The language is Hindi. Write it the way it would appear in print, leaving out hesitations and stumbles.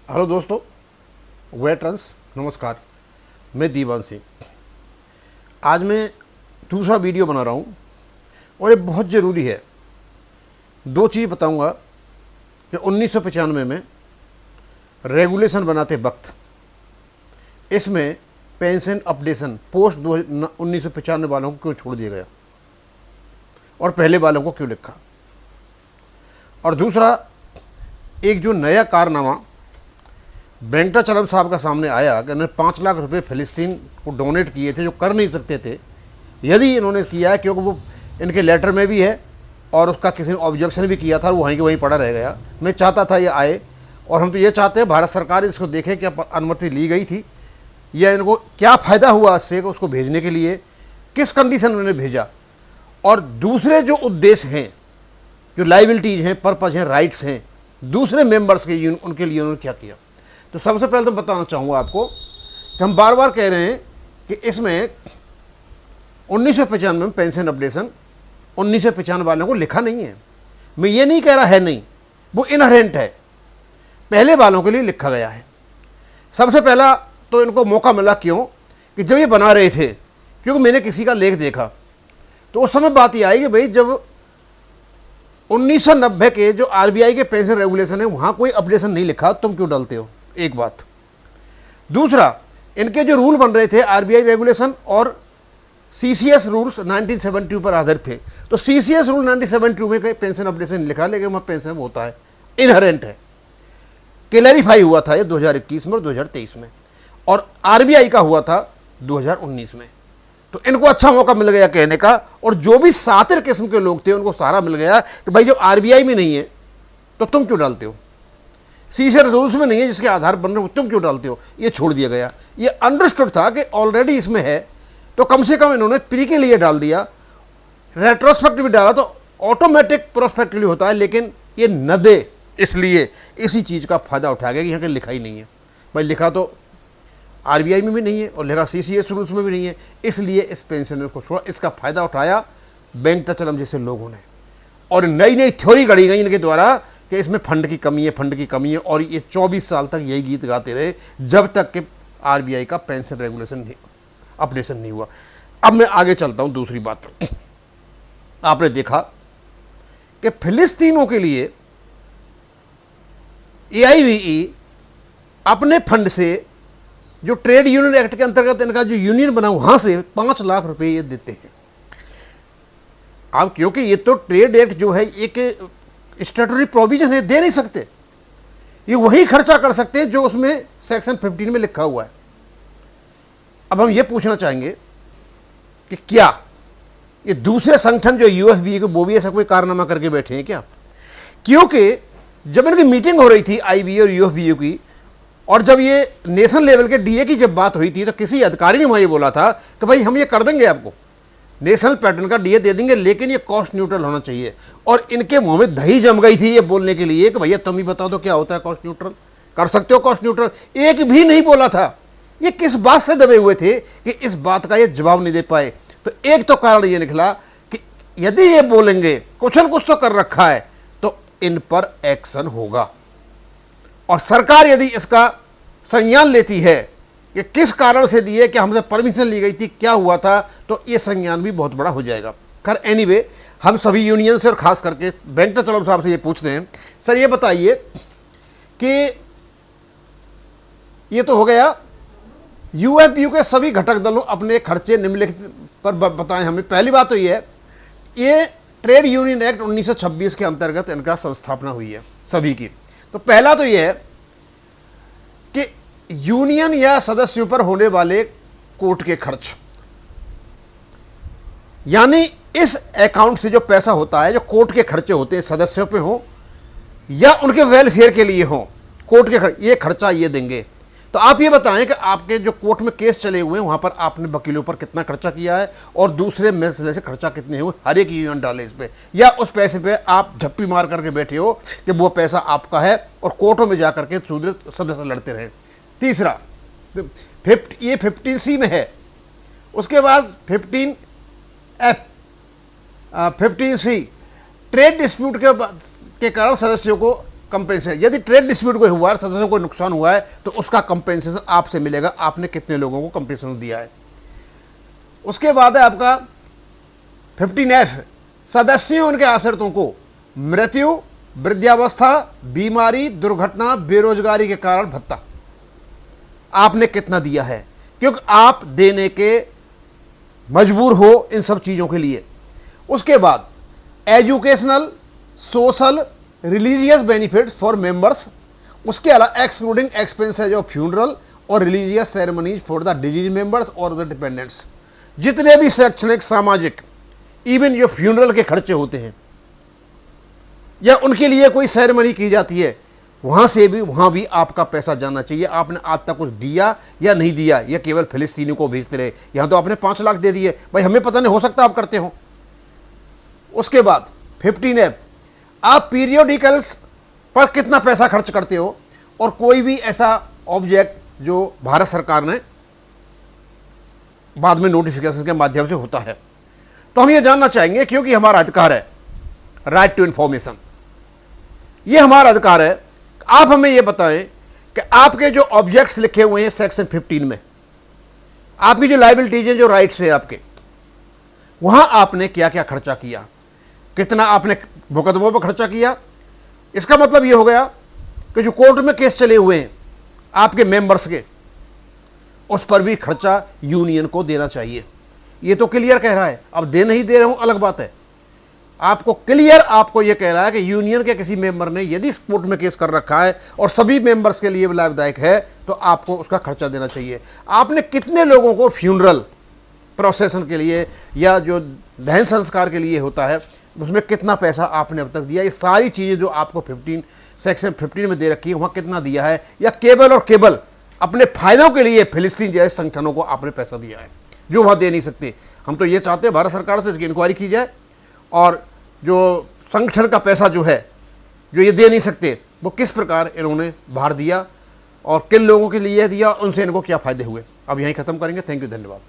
हेलो दोस्तों, वेटरन्स नमस्कार। मैं दीवान सिंह। आज मैं दूसरा वीडियो बना रहा हूँ और ये बहुत ज़रूरी है। दो चीज़ बताऊँगा कि 1995 में रेगुलेशन बनाते वक्त इसमें पेंशन अपडेशन पोस्ट 1995 वालों को क्यों छोड़ दिया गया और पहले वालों को क्यों लिखा। और दूसरा, एक जो नया कारनामा वेंकटाचलम साहब का सामने आया कि उन्होंने 5 लाख रुपए फिलिस्तीन को डोनेट किए थे जो कर नहीं सकते थे। यदि इन्होंने किया है क्योंकि वो इनके लेटर में भी है और उसका किसी ने ऑब्जेक्शन भी किया था, वहीं के वहीं पड़ा रह गया। मैं चाहता था ये आए और हम तो ये चाहते हैं भारत सरकार इसको देखे क्या अनुमति ली गई थी या इनको क्या फ़ायदा हुआ इससे उसको भेजने के लिए, किस कंडीशन में उन्होंने भेजा, और दूसरे जो उद्देश्य हैं, जो लाइबिलिटीज़ हैं, पर्पज़ हैं, राइट्स हैं दूसरे मेंबर्स के, उनके लिए उन्होंने क्या किया। तो सबसे पहले तो बताना चाहूँगा आपको कि हम बार बार कह रहे हैं कि इसमें 1995 में पेंशन अपडेशन 1995 वालों को लिखा नहीं है। मैं ये नहीं कह रहा है नहीं, वो इनहेरेंट है, पहले वालों के लिए लिखा गया है। सबसे पहला तो इनको मौका मिला क्यों कि जब ये बना रहे थे, क्योंकि मैंने किसी का लेख देखा तो उस समय बात ये आई कि भाई जब 1990 के जो आरबीआई के पेंशन रेगुलेशन है वहाँ कोई अपडेशन नहीं लिखा, तुम क्यों डालते हो। एक बात। दूसरा, इनके जो रूल बन रहे थे आरबीआई रेगुलेशन और सीसीएस रूल्स 1972 पर आधारित थे, तो सीसीएस रूल 1972 में कहीं पेंशन अपडेशन लिखा, लेकिन वहाँ पेंशन होता है, इनहेरेंट है। क्लैरिफाई हुआ था ये 2021 में और 2023 में, और आरबीआई का हुआ था 2019 में। तो इनको अच्छा मौका मिल गया कहने का, और जो भी सातिर किस्म के लोग थे उनको सहारा मिल गया कि भाई जब आरबीआई में नहीं है तो तुम क्यों डालते हो, सीसीएस रूल्स में नहीं है जिसके आधार बन रहे हो तुम क्यों डालते हो। ये छोड़ दिया गया। ये अंडरस्टूड था कि ऑलरेडी इसमें है तो कम से कम इन्होंने प्री के लिए डाल दिया, रेट्रोस्पेक्ट भी डाला तो ऑटोमेटिक प्रोस्पेक्टिवली होता है, लेकिन ये न दे, इसलिए इसी चीज़ का फ़ायदा उठा गया कि यहाँ के लिखा ही नहीं है। भाई लिखा तो आरबीआई में भी नहीं है और लिखा सीसीएस रूल्स में भी नहीं है, इसलिए इस पेंशनर को छोड़ा। इसका फ़ायदा उठाया वेंकटाचलम जैसे लोगों ने, और नई नई थ्योरी गढ़ी गई इनके द्वारा कि इसमें फंड की कमी है, फंड की कमी है, और ये 24 साल तक यही गीत गाते रहे जब तक कि आरबीआई का पेंशन रेगुलेशन नहीं, अपडेशन नहीं हुआ। अब मैं आगे चलता हूँ दूसरी बात पर। आपने देखा कि फिलिस्तीनों के लिए एआईवीई अपने फंड से, जो ट्रेड यूनियन एक्ट के अंतर्गत इनका जो यूनियन बना वहाँ से 5 लाख रुपए ये देते हैं। अब क्योंकि ये तो ट्रेड एक्ट जो है एक स्टैट्यूटरी प्रोविजन है, दे नहीं सकते, ये वही खर्चा कर सकते हैं जो उसमें सेक्शन 15 में लिखा हुआ है। अब हम ये पूछना चाहेंगे कि क्या ये दूसरे संगठन जो यूएफबीयू के वो भी ऐसा कोई कारनामा करके बैठे हैं क्या। क्योंकि जब इनकी मीटिंग हो रही थी आईबीए और यूएफबीयू की, और जब ये नेशनल लेवल के डीए की जब बात हुई थी तो किसी अधिकारी ने वहाँ ये बोला था कि भाई हम ये कर देंगे, आपको नेशनल पैटर्न का डीए दे देंगे, लेकिन ये कॉस्ट न्यूट्रल होना चाहिए। और इनके मुंह में दही जम गई थी ये बोलने के लिए कि भैया तुम ही बताओ तो क्या होता है कॉस्ट न्यूट्रल, कर सकते हो कॉस्ट न्यूट्रल। एक भी नहीं बोला था। ये किस बात से दबे हुए थे कि इस बात का ये जवाब नहीं दे पाए। तो एक तो कारण ये निकला कि यदि ये बोलेंगे कुछ न कुछ तो कर रखा है तो इन पर एक्शन होगा, और सरकार यदि इसका संज्ञान लेती है कि किस कारण से दिए, कि हमसे परमिशन ली गई थी, क्या हुआ था, तो ये संज्ञान भी बहुत बड़ा हो जाएगा। खैर एनीवे, हम सभी यूनियन से और खास करके वेंकटाचलम साहब से ये पूछते हैं, सर ये बताइए कि ये तो हो गया यूएफबीयू के सभी घटक दलों अपने खर्चे निम्नलिखित पर बताएं हमें। पहली बात तो ये है, ये ट्रेड यूनियन एक्ट 1926 के अंतर्गत इनका संस्थापना हुई है सभी की। तो पहला तो ये है कि यूनियन या सदस्यों पर होने वाले कोर्ट के खर्च, यानी इस अकाउंट से जो पैसा होता है, जो कोर्ट के खर्चे होते हैं, सदस्यों पे हो या उनके वेलफेयर के लिए हो, कोर्ट के ये खर्चा ये देंगे। तो आप ये बताएं कि आपके जो कोर्ट में केस चले हुए हैं वहाँ पर आपने वकीलों पर कितना खर्चा किया है और दूसरे में से खर्चा कितने हुए, हर एक यूनियन डाले इस पर, या उस पैसे पे आप झप्पी मार करके बैठे हो कि वो पैसा आपका है और कोर्टों में जा करके सदस्य लड़ते रहे। तीसरा, ये 15C में है। उसके बाद 15F, 15C ट्रेड डिस्प्यूट के कारण सदस्यों को कंपेंसेशन, यदि ट्रेड डिस्प्यूट कोई हुआ है, सदस्यों को नुकसान हुआ है, तो उसका कंपेंसेशन आपसे मिलेगा, आपने कितने लोगों को कंपेंसेशन दिया है। उसके बाद है आपका 15F, सदस्यों उनके आश्रितों को मृत्यु, वृद्धावस्था, बीमारी, दुर्घटना, बेरोजगारी के कारण भत्ता आपने कितना दिया है, क्योंकि आप देने के मजबूर हो इन सब चीज़ों के लिए। उसके बाद educational, social, religious benefits for members, उसके अलावा एक्सक्लूडिंग एक्सपेंसेज ऑफ फ्यूनरल और religious ceremonies for the disease members और द डिपेंडेंट्स, जितने भी शैक्षणिक, सामाजिक, इवन जो फ्यूनरल के खर्चे होते हैं या उनके लिए कोई सेरेमनी की जाती है, वहाँ भी आपका पैसा जाना चाहिए। आपने आज तक कुछ दिया या नहीं दिया, या केवल फिलिस्तीनी को भेजते रहे। यहाँ तो आपने 5 लाख दे दिए, भाई हमें पता नहीं, हो सकता आप करते हो। उसके बाद 15F, आप पीरियोडिकल्स पर कितना पैसा खर्च करते हो, और कोई भी ऐसा ऑब्जेक्ट जो भारत सरकार ने बाद में नोटिफिकेशन के माध्यम से होता है, तो हम ये जानना चाहेंगे, क्योंकि हमारा अधिकार है राइट टू इन्फॉर्मेशन, ये हमारा अधिकार है। आप हमें ये बताएं कि आपके जो ऑब्जेक्ट्स लिखे हुए हैं सेक्शन 15 में, आपकी जो लायबिलिटीज हैं, जो राइट्स हैं आपके, वहां आपने क्या क्या खर्चा किया, कितना आपने मुकदमों पर खर्चा किया। इसका मतलब ये हो गया कि जो कोर्ट में केस चले हुए हैं आपके मेंबर्स के, उस पर भी खर्चा यूनियन को देना चाहिए। ये तो क्लियर कह रहा है, अब दे नहीं दे रहा हूं अलग बात है। आपको क्लियर, आपको ये कह रहा है कि यूनियन के किसी मेंबर ने यदि कोर्ट में केस कर रखा है और सभी मेंबर्स के लिए लाभदायक है, तो आपको उसका खर्चा देना चाहिए। आपने कितने लोगों को फ्यूनरल प्रोसेसन के लिए या जो दहन संस्कार के लिए होता है, उसमें कितना पैसा आपने अब तक दिया, ये सारी चीज़ें जो आपको सेक्शन 15 में दे रखी है, वहाँ कितना दिया है, या केवल अपने फायदों के लिए फिलिस्तीन जैसे संगठनों को आपने पैसा दिया है जो वहाँ दे नहीं सकते। हम तो ये चाहते हैं भारत सरकार से इसकी इंक्वायरी की जाए, और जो संगठन का पैसा जो है, जो ये दे नहीं सकते, वो किस प्रकार इन्होंने बाहर दिया और किन लोगों के लिए दिया, उनसे इनको क्या फ़ायदे हुए। अब यहीं ख़त्म करेंगे। थैंक यू, धन्यवाद।